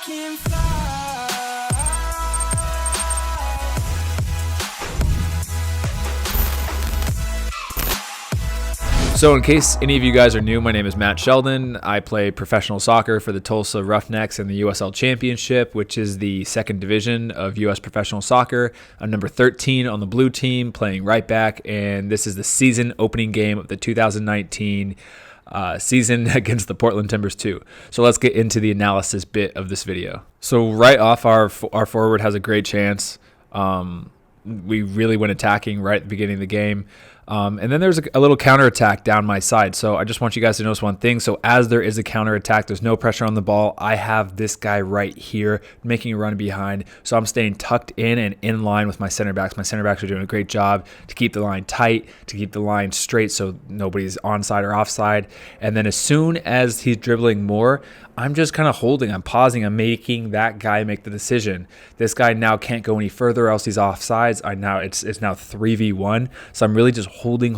can fly. So in case any of you guys are new, my name is Matt Sheldon. I play professional soccer for the Tulsa Roughnecks in the USL Championship, which is the second division of U.S. professional soccer. I'm number 13 on the blue team, playing right back, and this is the season opening game of the 2019 season against the Portland Timbers 2. So let's get into the analysis bit of this video. So right off, our forward has a great chance. We really went attacking right at the beginning of the game. And then there's a little counterattack down my side. So I just want you guys to notice one thing. So as there is a counterattack, there's no pressure on the ball. I have this guy right here making a run behind. So I'm staying tucked in and in line with my center backs. My center backs are doing a great job to keep the line tight, to keep the line straight so nobody's onside or offside. And then as soon as he's dribbling more, I'm just kind of holding, I'm pausing, I'm making that guy make the decision. This guy now can't go any further, or else he's offsides. It's now 3v1. So I'm really just holding,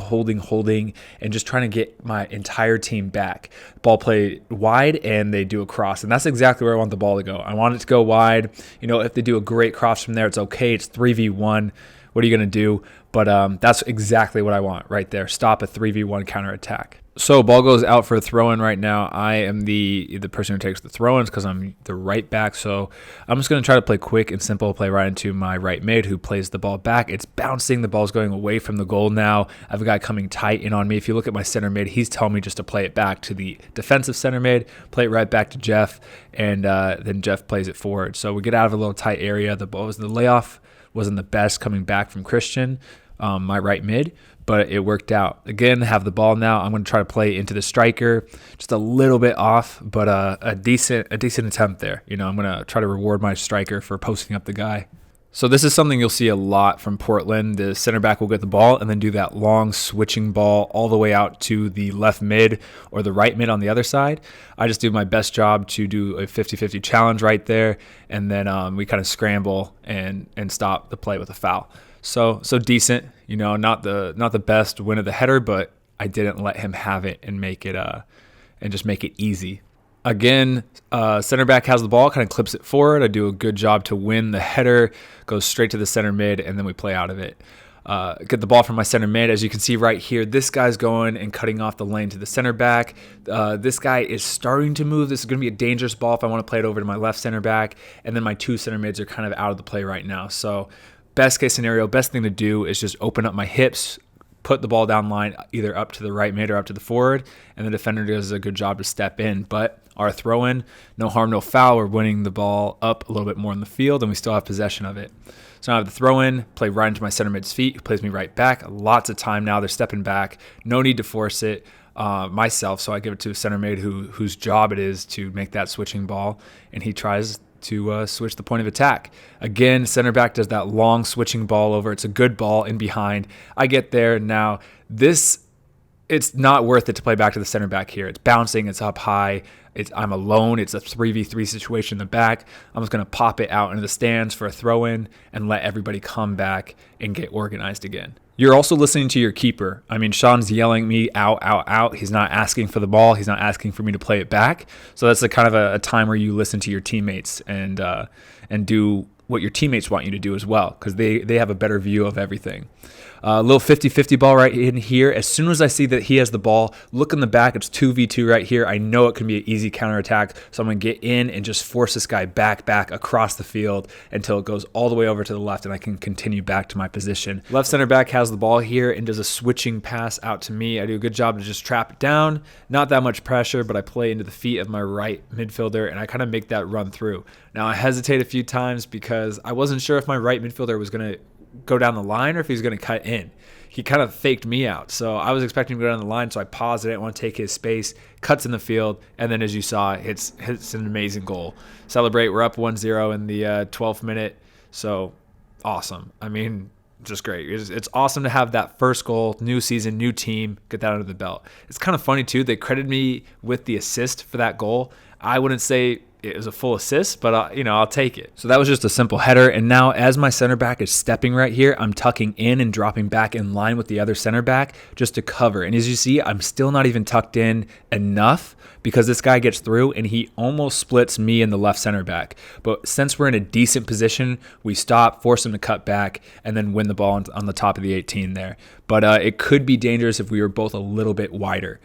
and just trying to get my entire team back. Ball played wide, and they do a cross. And that's exactly where I want the ball to go. I want it to go wide. You know, if they do a great cross from there, it's okay. It's 3v1. What are you going to do? But that's exactly what I want right there. Stop a 3v1 counterattack. So ball goes out for a throw-in right now. I am the person who takes the throw-ins because I'm the right back. So I'm just going to try to play quick and simple, play right into my right mid who plays the ball back. It's bouncing. The ball's going away from the goal now. I have a guy coming tight in on me. If you look at my center mid, he's telling me just to play it back to the defensive center mid, play it right back to Jeff, and then Jeff plays it forward. So we get out of a little tight area. The layoff wasn't the best coming back from Christian, my right mid, but it worked out. Again, have the ball now. I'm going to try to play into the striker, just a little bit off, but a decent attempt there. You know, I'm going to try to reward my striker for posting up the guy. So this is something you'll see a lot from Portland. The center back will get the ball and then do that long switching ball all the way out to the left mid or the right mid on the other side. I just do my best job to do a 50-50 challenge right there, and then we kind of scramble and stop the play with a foul. So decent, you know, not the best win of the header, but I didn't let him have it and make it and just make it easy. Again, center back has the ball, kind of clips it forward. I do a good job to win the header, goes straight to the center mid, and then we play out of it. Get the ball from my center mid. As you can see right here, this guy's going and cutting off the lane to the center back. This guy is starting to move. This is going to be a dangerous ball if I want to play it over to my left center back. And then my two center mids are kind of out of the play right now. So best case scenario, best thing to do is just open up my hips, put the ball down line, either up to the right mid or up to the forward, and the defender does a good job to step in. But our throw-in, no harm, no foul. We're winning the ball up a little bit more in the field, and we still have possession of it. So I have the throw-in, play right into my center mid's feet, who plays me right back. Lots of time now. They're stepping back. No need to force it myself, so I give it to a center mid whose job it is to make that switching ball, and he tries to switch the point of attack. Again, center back does that long switching ball over. It's a good ball in behind. I get there. Now, it's not worth it to play back to the center back here. It's bouncing. It's up high. I'm alone. It's a 3v3 situation in the back. I'm just going to pop it out into the stands for a throw-in and let everybody come back and get organized again. You're also listening to your keeper. I mean, Sean's yelling me out, out, out. He's not asking for the ball. He's not asking for me to play it back. So that's a kind of a time where you listen to your teammates and do what your teammates want you to do as well, because they have a better view of everything. A little 50-50 ball right in here. As soon as I see that he has the ball, look in the back. It's 2v2 right here. I know it can be an easy counterattack, so I'm going to get in and just force this guy back across the field until it goes all the way over to the left and I can continue back to my position. Left center back has the ball here and does a switching pass out to me. I do a good job to just trap it down. Not that much pressure, but I play into the feet of my right midfielder, and I kind of make that run through. Now, I hesitate a few times because I wasn't sure if my right midfielder was going to go down the line or if he's going to cut in. He kind of faked me out. So I was expecting him to go down the line, so I paused it. I didn't want to take his space, cuts in the field, and then as you saw, hits an amazing goal. Celebrate, we're up 1-0 in the 12th minute. So awesome. I mean, just great. It's awesome to have that first goal, new season, new team, get that under the belt. It's kind of funny too. They credited me with the assist for that goal. I wouldn't say it was a full assist, but I'll take it. So that was just a simple header. And now as my center back is stepping right here, I'm tucking in and dropping back in line with the other center back just to cover. And as you see, I'm still not even tucked in enough because this guy gets through and he almost splits me and the left center back. But since we're in a decent position, we stop, force him to cut back, and then win the ball on the top of the 18 there. But it could be dangerous if we were both a little bit wider.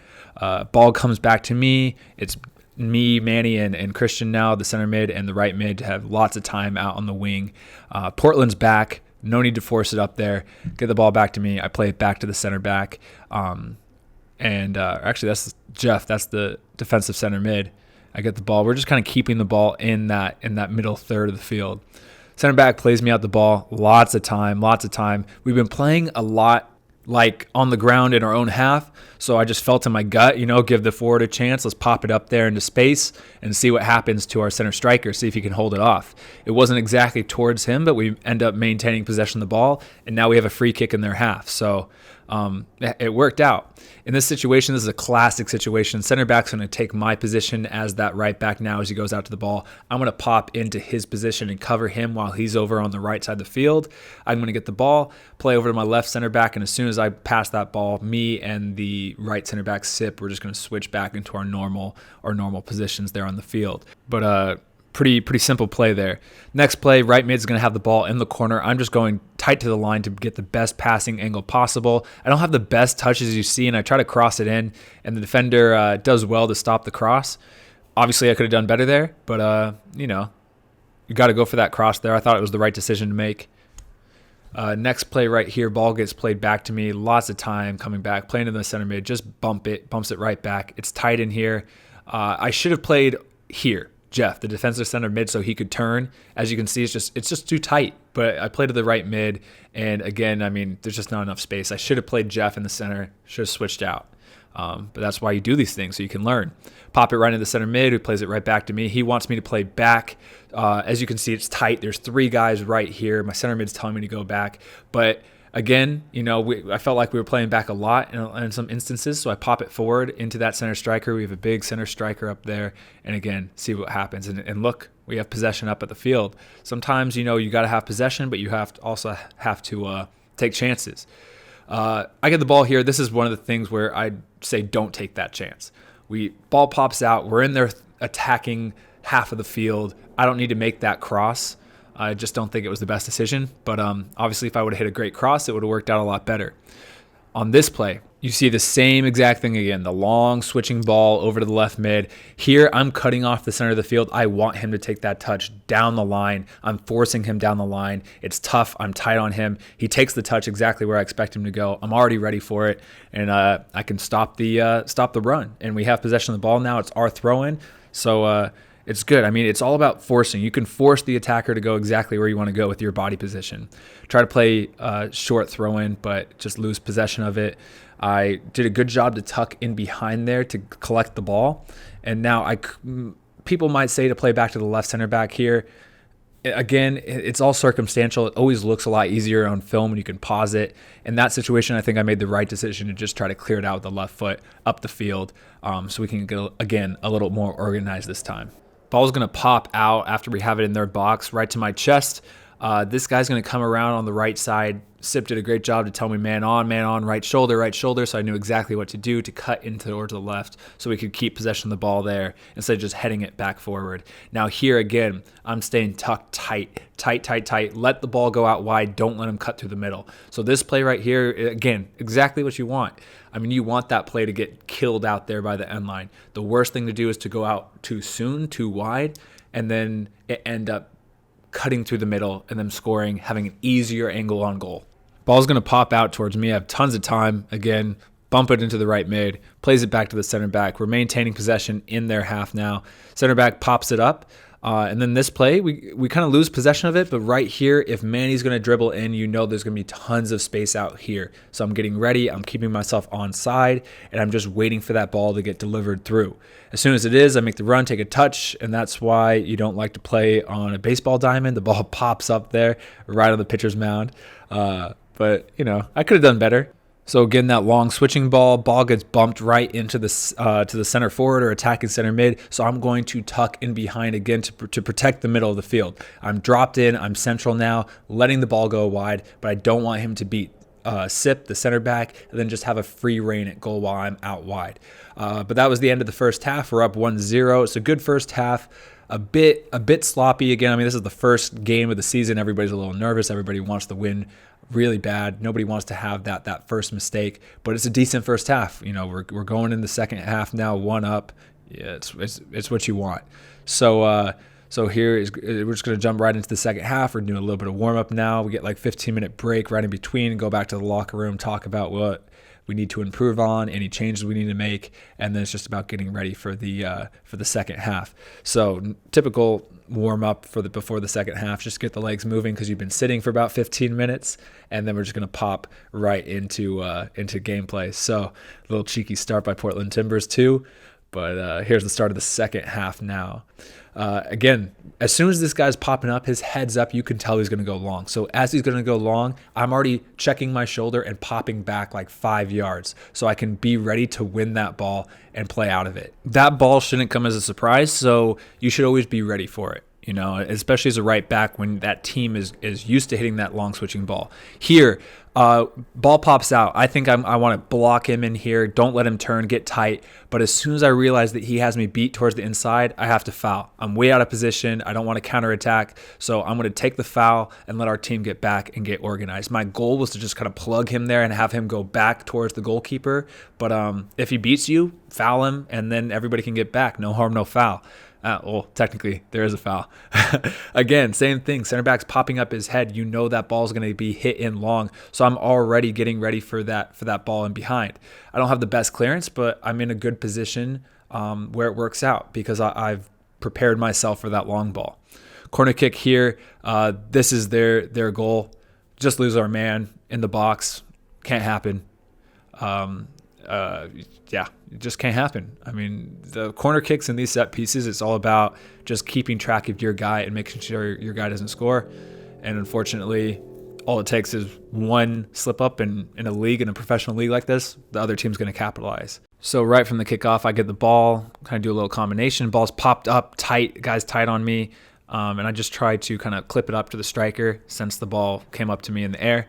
Ball comes back to me. It's me, Manny, and Christian now, the center mid and the right mid, have lots of time out on the wing. Portland's back. No need to force it up there. Get the ball back to me. I play it back to the center back. Actually, that's Jeff. That's the defensive center mid. I get the ball. We're just kind of keeping the ball in that middle third of the field. Center back plays me out the ball. Lots of time. We've been playing a lot like on the ground in our own half. So I just felt in my gut, give the forward a chance. Let's pop it up there into space and see what happens to our center striker, see if he can hold it off. It wasn't exactly towards him, but we end up maintaining possession of the ball, and now we have a free kick in their half. So it worked out. In this situation, this is a classic situation. Center back's going to take my position as that right back now as he goes out to the ball. I'm going to pop into his position and cover him while he's over on the right side of the field. I'm going to get the ball, play over to my left center back, and as soon as I pass that ball, me and the right center back sip, we're just going to switch back into our normal positions there on the field. But pretty simple play there. Next play, right mid's going to have the ball in the corner. I'm just going tight to the line to get the best passing angle possible. I don't have the best touch as you see, and I try to cross it in, and the defender does well to stop the cross. Obviously, I could have done better there, but you got to go for that cross there. I thought it was the right decision to make. Next play right here, ball gets played back to me. Lots of time coming back, playing in the center mid, just bumps it right back. It's tight in here. I should have played here, Jeff, the defensive center mid, so he could turn. As you can see, it's just too tight. But I played to the right mid, and again, there's just not enough space. I should have played Jeff in the center, should have switched out. But that's why you do these things, so you can learn. Pop it right into the center mid, who plays it right back to me. He wants me to play back. As you can see, it's tight. There's three guys right here. My center mid's telling me to go back. But again, I felt like we were playing back a lot in some instances, so I pop it forward into that center striker. We have a big center striker up there, and again, see what happens. And look, we have possession up at the field. Sometimes, you got to have possession, but you also have to take chances. I get the ball here. This is one of the things where I'd say don't take that chance. Ball pops out. We're in there attacking half of the field. I don't need to make that cross. I just don't think it was the best decision. But obviously, if I would have hit a great cross, it would have worked out a lot better. On this play, you see the same exact thing again, the long switching ball over to the left mid. Here, I'm cutting off the center of the field. I want him to take that touch down the line. I'm forcing him down the line. It's tough. I'm tight on him. He takes the touch exactly where I expect him to go. I'm already ready for it, and I can stop the run. And we have possession of the ball now. It's our throw-in, so it's good. It's all about forcing. You can force the attacker to go exactly where you want to go with your body position. Try to play short throw-in, but just lose possession of it. I did a good job to tuck in behind there to collect the ball. And now people might say to play back to the left center back here. Again, it's all circumstantial. It always looks a lot easier on film when you can pause it. In that situation, I think I made the right decision to just try to clear it out with the left foot up the field so we can get, again, a little more organized this time. Ball's going to pop out after we have it in their box right to my chest. This guy's going to come around on the right side. Sip did a great job to tell me man on, right shoulder. So I knew exactly what to do to cut into towards the left so we could keep possession of the ball there instead of just heading it back forward. Now here again, I'm staying tucked tight. Let the ball go out wide. Don't let him cut through the middle. So this play right here, again, exactly what you want. You want that play to get killed out there by the end line. The worst thing to do is to go out too soon, too wide, and then it end up cutting through the middle and them scoring, having an easier angle on goal. Ball's going to pop out towards me. I have tons of time. Again, bump it into the right mid, plays it back to the center back. We're maintaining possession in their half now. Center back pops it up. And then this play, we kind of lose possession of it. But right here, if Manny's going to dribble in, there's going to be tons of space out here. So I'm getting ready. I'm keeping myself on side, and I'm just waiting for that ball to get delivered through. As soon as it is, I make the run, take a touch, and that's why you don't like to play on a baseball diamond. The ball pops up there right on the pitcher's mound. But I could have done better. So again, that long switching ball gets bumped right into the to the center forward or attacking center mid. So I'm going to tuck in behind again to protect the middle of the field. I'm dropped in. I'm central now, letting the ball go wide, but I don't want him to beat Sip, the center back, and then just have a free reign at goal while I'm out wide. But that was the end of the first half. We're up 1-0. It's a good first half. A bit sloppy again. I mean, this is the first game of the season. Everybody's a little nervous. Everybody wants to win really bad. Nobody wants to have that first mistake, but it's a decent first half. We're going in the second half now, 1 up. Yeah, it's what you want. So we're just going to jump right into the second half. We're doing a little bit of warm up now. We get like 15-minute break right in between and go back to the locker room, talk about what we need to improve on, any changes we need to make, and then it's just about getting ready for the second half. So typical warm up before the second half, just get the legs moving because you've been sitting for about 15 minutes, and then we're just going to pop right into gameplay. So a little cheeky start by Portland Timbers too, but here's the start of the second half now. Again, as soon as this guy's popping up, his head's up, you can tell he's going to go long. So as he's going to go long, I'm already checking my shoulder and popping back like 5 yards so I can be ready to win that ball and play out of it. That ball shouldn't come as a surprise, so you should always be ready for it. Especially as a right back when that team is used to hitting that long switching ball. Here, ball pops out. I think I want to block him in here. Don't let him turn, get tight. But as soon as I realize that he has me beat towards the inside, I have to foul. I'm way out of position. I don't want to counterattack. So I'm going to take the foul and let our team get back and get organized. My goal was to just kind of plug him there and have him go back towards the goalkeeper. But if he beats you, foul him, and then everybody can get back. No harm, no foul. Well, technically, there is a foul. Again, same thing. Center back's popping up his head. That ball's going to be hit in long. So I'm already getting ready for that ball in behind. I don't have the best clearance, but I'm in a good position where it works out because I've prepared myself for that long ball. Corner kick here. This is their goal. Just lose our man in the box. Can't happen. It just can't happen. I mean, the corner kicks and these set pieces, it's all about just keeping track of your guy and making sure your guy doesn't score. And unfortunately, all it takes is one slip up in a professional league like this, the other team's going to capitalize. So right from the kickoff, I get the ball, kind of do a little combination. Ball's popped up tight, guy's tight on me. And I just try to kind of clip it up to the striker since the ball came up to me in the air.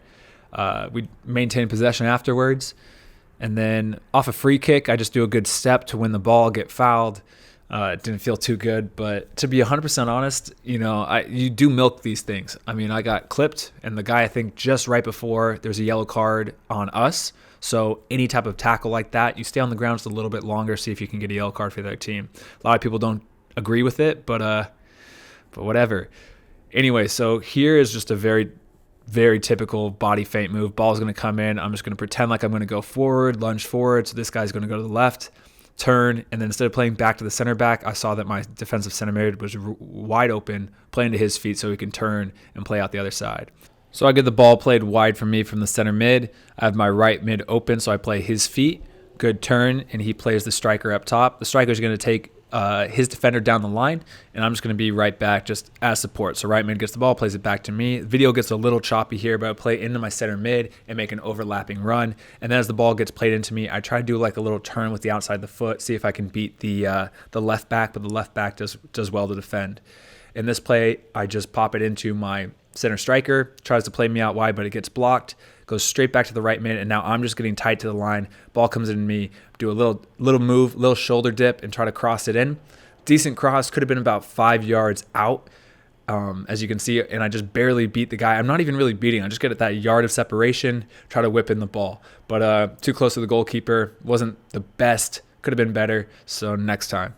We maintain possession afterwards. And then off a free kick, I just do a good step to win the ball, get fouled. It didn't feel too good, but to be 100% honest, you do milk these things. I mean, I got clipped, and the guy, I think just right before, there's a yellow card on us. So any type of tackle like that, you stay on the ground just a little bit longer, see if you can get a yellow card for their team. A lot of people don't agree with it, but whatever. Anyway, so here is just a very typical body feint move. Ball's going to come in. I'm just going to pretend like I'm going to go forward, lunge forward. So this guy's going to go to the left, turn, and then instead of playing back to the center back, I saw that my defensive center mid was wide open, playing to his feet so he can turn and play out the other side. So I get the ball played wide from me from the center mid. I have my right mid open, so I play his feet. Good turn, and he plays the striker up top. The striker's going to take his defender down the line, and I'm just going to be right back just as support. So right mid gets the ball, plays it back to me. The video gets a little choppy here, but I play into my center mid and make an overlapping run. And then as the ball gets played into me, I try to do like a little turn with the outside of the foot, see if I can beat the left back, but the left back does well to defend. In this play, I just pop it into my center striker, tries to play me out wide, but it gets blocked, goes straight back to the right mid, and now I'm just getting tight to the line. Ball comes in me, do a little move, little shoulder dip, and try to cross it in. Decent cross, could have been about 5 yards out, as you can see, and I just barely beat the guy. I'm not even really beating. I just get at that yard of separation, try to whip in the ball. But too close to the goalkeeper, wasn't the best, could have been better, so next time.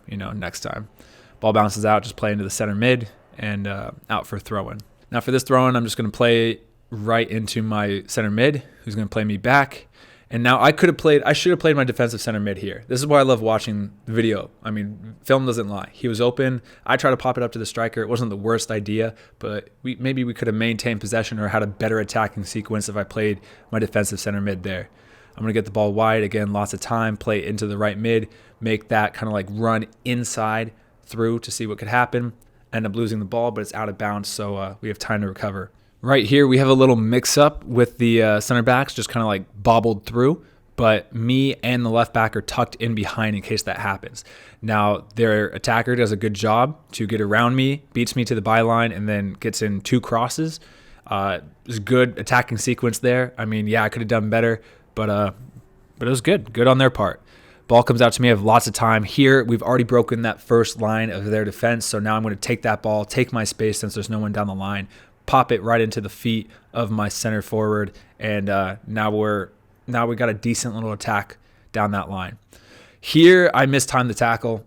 Ball bounces out, just play into the center mid, and out for throw-in. Now for this throw-in, I'm just going to play right into my center mid, who's going to play me back. And now I should have played my defensive center mid here. This is why I love watching the video. I mean, film doesn't lie. He was open. I tried to pop it up to the striker. It wasn't the worst idea, but maybe we could have maintained possession or had a better attacking sequence if I played my defensive center mid there. I'm going to get the ball wide. Again, lots of time. Play into the right mid. Make that kind of like run inside through to see what could happen. End up losing the ball, but it's out of bounds, so we have time to recover. Right here, we have a little mix-up with the center backs, just kind of like bobbled through, but me and the left back are tucked in behind in case that happens. Now, their attacker does a good job to get around me, beats me to the byline, and then gets in 2 crosses. There's a good attacking sequence there. I mean, yeah, I could have done better, but it was good. Good on their part. Ball comes out to me. I have lots of time. Here, we've already broken that first line of their defense, so now I'm going to take that ball, take my space since there's no one down the line, pop it right into the feet of my center forward, and now we got a decent little attack down that line. Here, I mistimed the tackle.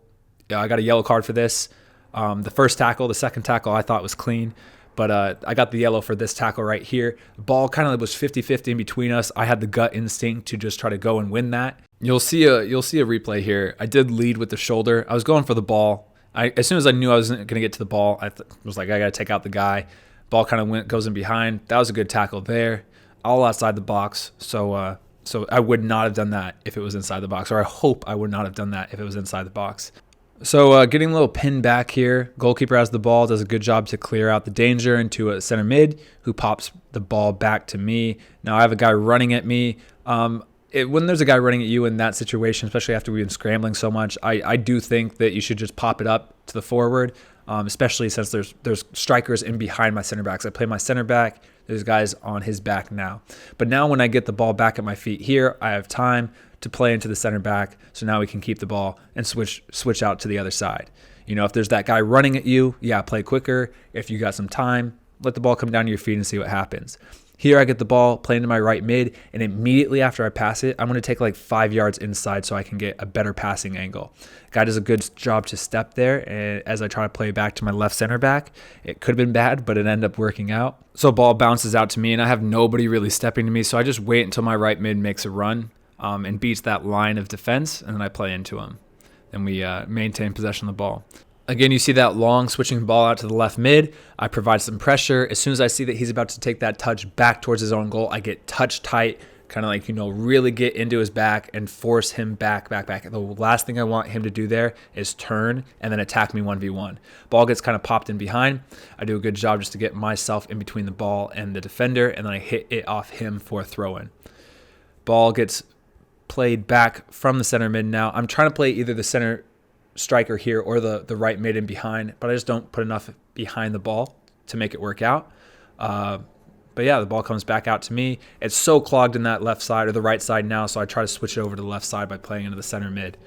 I got a yellow card for this. The first tackle, the second tackle, I thought was clean, but I got the yellow for this tackle right here. The ball kind of was 50-50 in between us. I had the gut instinct to just try to go and win that. You'll see a replay here. I did lead with the shoulder. I was going for the ball. As soon as I knew I wasn't going to get to the ball, I was like, I got to take out the guy. Ball kind of goes in behind. That was a good tackle there, all outside the box. So I would not have done that if it was inside the box, or I hope I would not have done that if it was inside the box. So getting a little pin back here. Goalkeeper has the ball, does a good job to clear out the danger into a center mid who pops the ball back to me. Now I have a guy running at me. When there's a guy running at you in that situation, especially after we've been scrambling so much, I do think that you should just pop it up to the forward. Especially since there's strikers in behind my center backs. I play my center back. There's guys on his back now. But now when I get the ball back at my feet here, I have time to play into the center back. So now we can keep the ball and switch out to the other side. You know, if there's that guy running at you, yeah, play quicker. If you got some time, let the ball come down to your feet and see what happens. Here I get the ball, play into my right mid, and immediately after I pass it, I'm going to take like 5 yards inside so I can get a better passing angle. Guy does a good job to step there, and as I try to play back to my left center back, it could have been bad, but it ended up working out. So ball bounces out to me, and I have nobody really stepping to me, so I just wait until my right mid makes a run and beats that line of defense, and then I play into him. Then we maintain possession of the ball. Again, you see that long switching ball out to the left mid. I provide some pressure. As soon as I see that he's about to take that touch back towards his own goal, I get touch tight, kind of like, really get into his back and force him back. The last thing I want him to do there is turn and then attack me 1v1. Ball gets kind of popped in behind. I do a good job just to get myself in between the ball and the defender, and then I hit it off him for a throw-in. Ball gets played back from the center mid now. I'm trying to play either the center striker here or the right mid in behind, but I just don't put enough behind the ball to make it work out. But yeah, the ball comes back out to me. It's so clogged in that left side or the right side now, so I try to switch it over to the left side by playing into the center mid.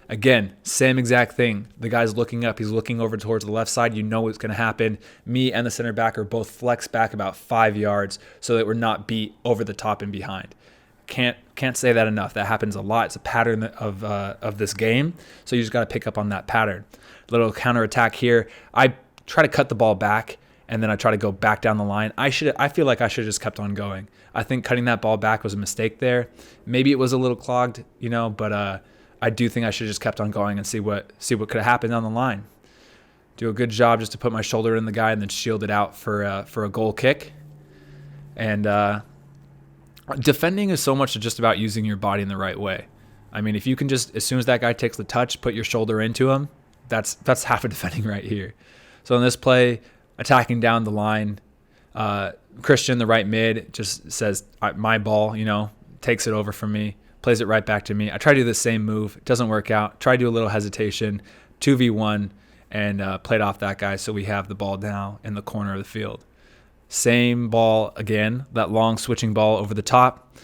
Again, same exact thing. The guy's looking up. He's looking over towards the left side. You know what's going to happen. Me and the center back are both flexed back about 5 yards so that we're not beat over the top and behind. Can't say that enough. That happens a lot. It's a pattern of this game, so you just got to pick up on that pattern. Little counter attack here. I try to cut the ball back, and then I try to go back down the line. I feel like I should have just kept on going. I think cutting that ball back was a mistake there. Maybe it was a little clogged, but I do think I should have just kept on going and see what could have happened down the line. Do a good job just to put my shoulder in the guy and then shield it out for a goal kick. And defending is so much just about using your body in the right way. I mean, if you can just, as soon as that guy takes the touch, put your shoulder into him, that's half of defending right here. So in this play, attacking down the line, Christian, the right mid, just says, my ball, takes it over from me, plays it right back to me. I try to do the same move. It doesn't work out. Try to do a little hesitation, 2v1, and played off that guy so we have the ball now in the corner of the field. Same ball again, that long switching ball over the top.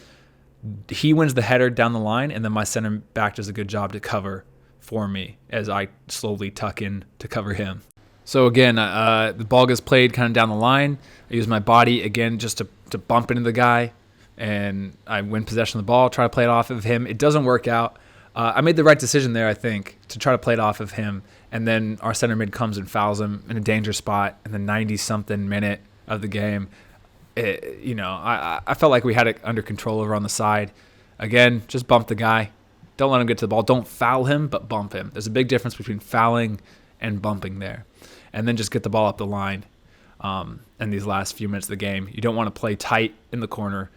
He wins the header down the line, and then my center back does a good job to cover for me as I slowly tuck in to cover him. So again, the ball gets played kind of down the line. I use my body again just to bump into the guy, and I win possession of the ball, try to play it off of him. It doesn't work out. I made the right decision there, I think, to try to play it off of him, and then our center mid comes and fouls him in a danger spot in the 90-something minute of the game. I felt like we had it under control over on the side. Again, just bump the guy. Don't let him get to the ball. Don't foul him, but bump him. There's a big difference between fouling and bumping there. And then just get the ball up the line in these last few minutes of the game. You don't want to play tight in the corner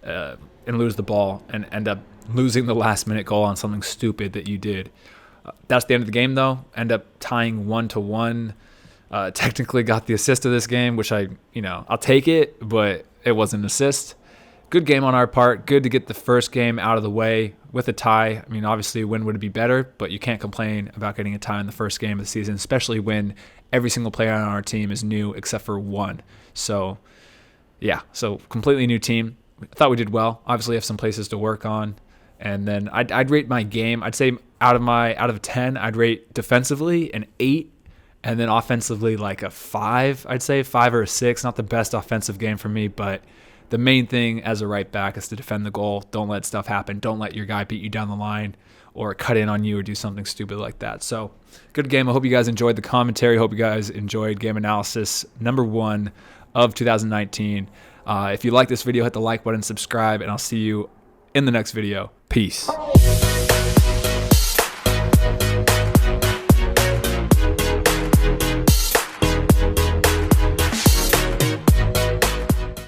and lose the ball and end up losing the last-minute goal on something stupid that you did. That's the end of the game, though. End up tying 1-1. Technically got the assist of this game, which I'll take it, but it wasn't an assist. Good game on our part. Good to get the first game out of the way with a tie. I mean, obviously a win would be better, but you can't complain about getting a tie in the first game of the season, especially when every single player on our team is new except for one. So, yeah, so completely new team. I thought we did well. Obviously have some places to work on. And then I'd rate my game, I'd say out of 10, I'd rate defensively an 8. And then offensively, like a 5, I'd say 5 or a 6. Not the best offensive game for me, but the main thing as a right back is to defend the goal. Don't let stuff happen. Don't let your guy beat you down the line or cut in on you or do something stupid like that. So, good game. I hope you guys enjoyed the commentary. Hope you guys enjoyed game analysis number 1 of 2019. If you like this video, hit the like button, subscribe, and I'll see you in the next video. Peace.